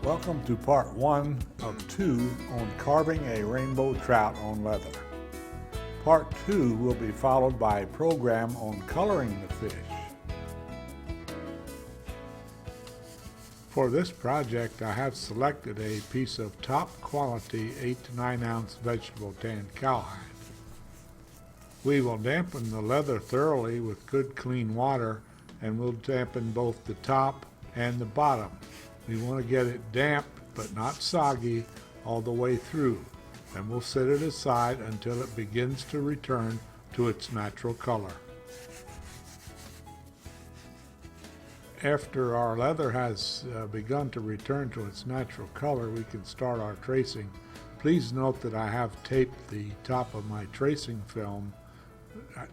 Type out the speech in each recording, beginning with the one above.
Welcome to part 1 of 2 on carving a rainbow trout on leather. Part 2 will be followed by a program on coloring the fish. For this project, I have selected a piece of top quality 8 to 9 ounce vegetable tanned cowhide. We will dampen the leather thoroughly with good clean water, and we'll dampen both the top and the bottom. We want to get it damp but not soggy all the way through, and we'll set it aside until it begins to return to its natural color. After our leather has begun to return to its natural color, we can start our tracing. Please note that I have taped the top of my tracing film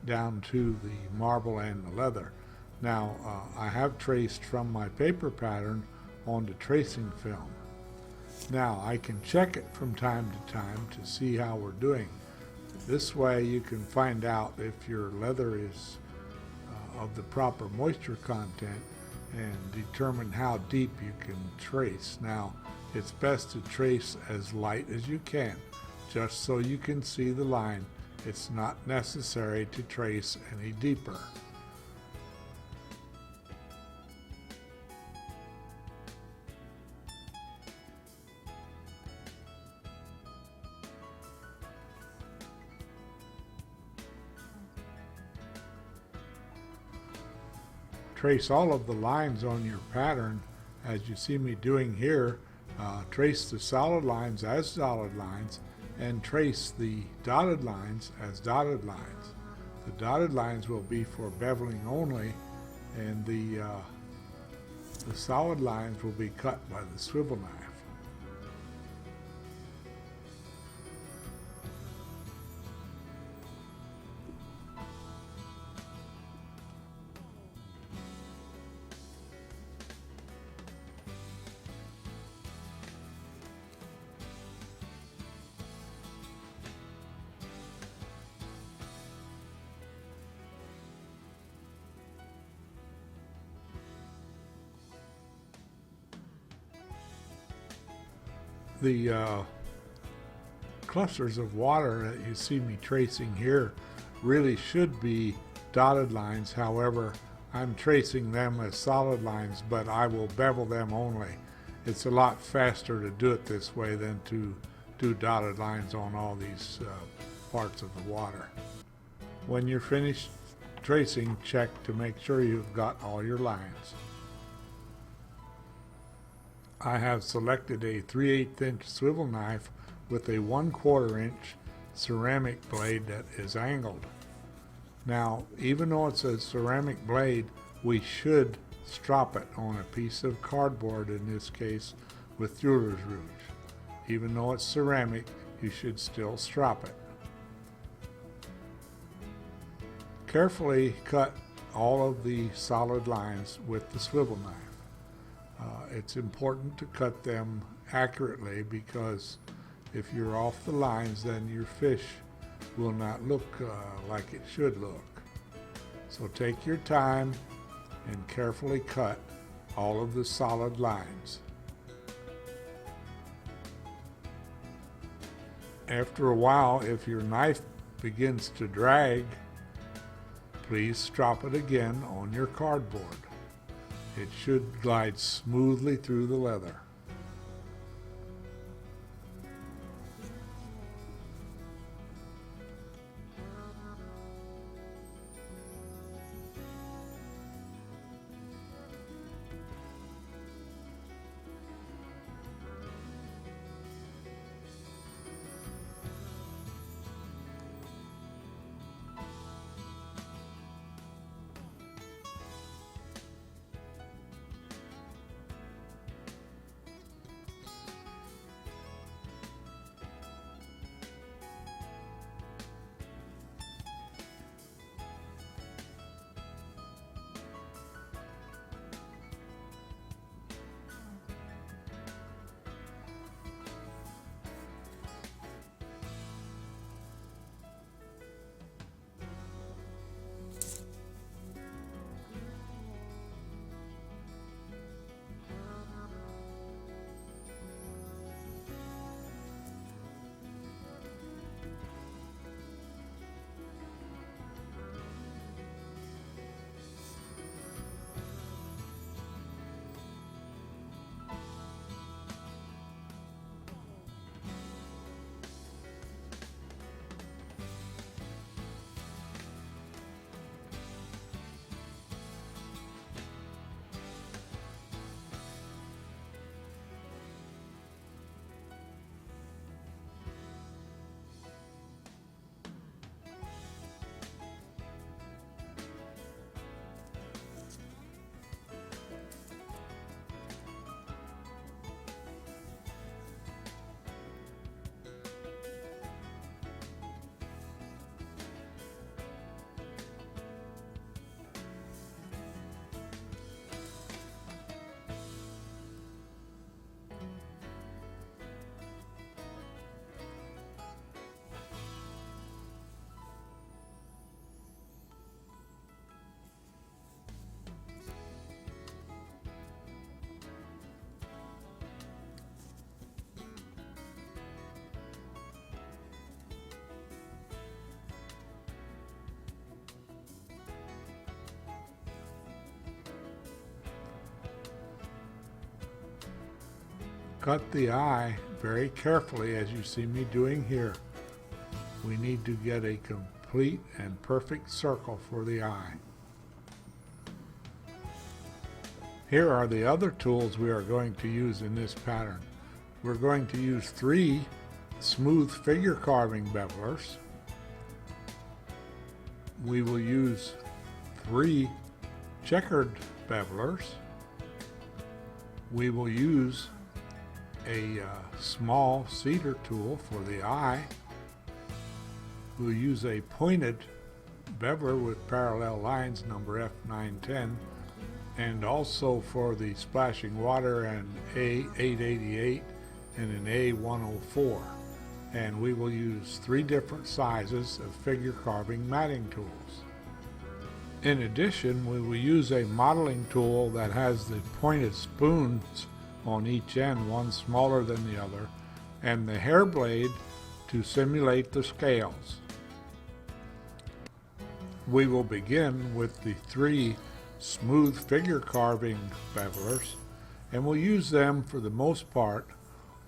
down to the marble and the leather. Now, I have traced from my paper pattern onto tracing film. Now, I can check it from time to time to see how we're doing. This way you can find out if your leather is of the proper moisture content and determine how deep you can trace. Now, it's best to trace as light as you can, just so you can see the line. It's not necessary to trace any deeper. Trace all of the lines on your pattern as you see me doing here. Trace the solid lines as solid lines and trace the dotted lines as dotted lines. The dotted lines will be for beveling only, and the solid lines will be cut by the swivel knife. The clusters of water that you see me tracing here really should be dotted lines. However, I'm tracing them as solid lines, but I will bevel them only. It's a lot faster to do it this way than to do dotted lines on all these parts of the water. When you're finished tracing, check to make sure you've got all your lines. I have selected a 3/8 inch swivel knife with a 1/4 inch ceramic blade that is angled. Now, even though it's a ceramic blade, we should strop it on a piece of cardboard, in this case with jeweler's rouge. Even though it's ceramic, you should still strop it. Carefully cut all of the solid lines with the swivel knife. It's important to cut them accurately, because if you're off the lines, then your fish will not look like it should look. So take your time and carefully cut all of the solid lines. After a while, if your knife begins to drag, please strop it again on your cardboard. It should glide smoothly through the leather. cut the eye very carefully as you see me doing here. We need to get a complete and perfect circle for the eye. Here are the other tools we are going to use in this pattern. We're going to use 3 smooth figure carving bevelers. We will use 3 checkered bevelers. We will use a small cedar tool for the eye. We'll use a pointed beveler with parallel lines, number F910, and also for the splashing water an A888 and an A104. And we will use 3 different sizes of figure carving matting tools. In addition, we will use a modeling tool that has the pointed spoons on each end, one smaller than the other, and the hair blade to simulate the scales. We will begin with the 3 smooth figure carving bevelers, and we'll use them for the most part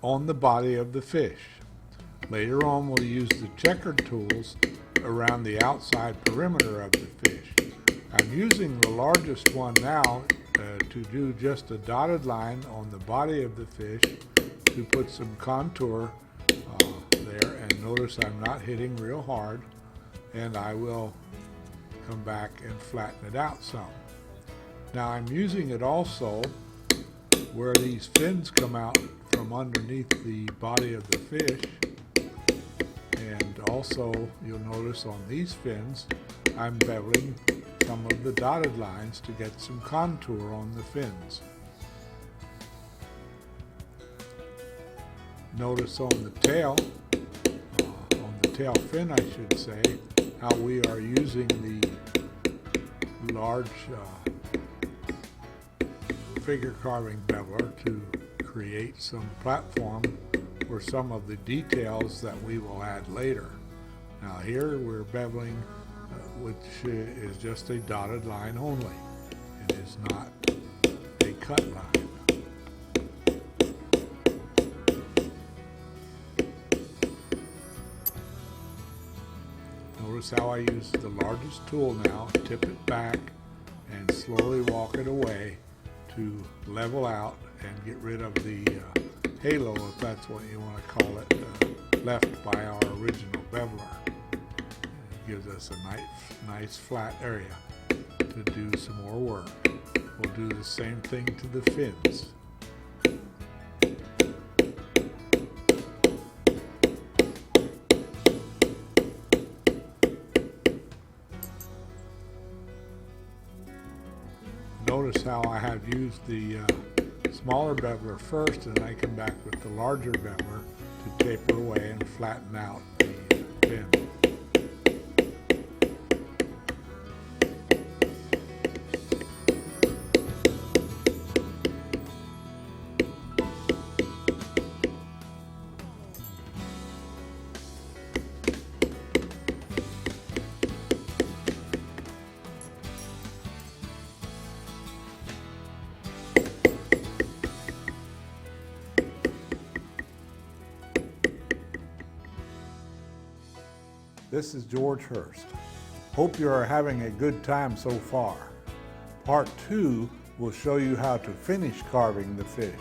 on the body of the fish. Later on, we'll use the checkered tools around the outside perimeter of the fish. I'm using the largest one now to do just a dotted line on the body of the fish to put some contour there, and notice I'm not hitting real hard, and I will come back and flatten it out some. Now I'm using it also where these fins come out from underneath the body of the fish, and also you'll notice on these fins I'm beveling some of the dotted lines to get some contour on the fins. Notice on the tail, on the tail fin I should say, how we are using the large figure carving beveler to create some platform for some of the details that we will add later. Now here we're beveling which is just a dotted line only. It is not a cut line. Notice how I use the largest tool now, tip it back, and slowly walk it away to level out and get rid of the halo, if that's what you want to call it, left by our original beveler. It gives us a nice flat area to do some more work. We'll do the same thing to the fins. Notice how I have used the smaller beveler first, and I come back with the larger beveler to taper away and flatten out the fin. This is George Hurst. Hope you are having a good time so far. Part 2 will show you how to finish carving the fish.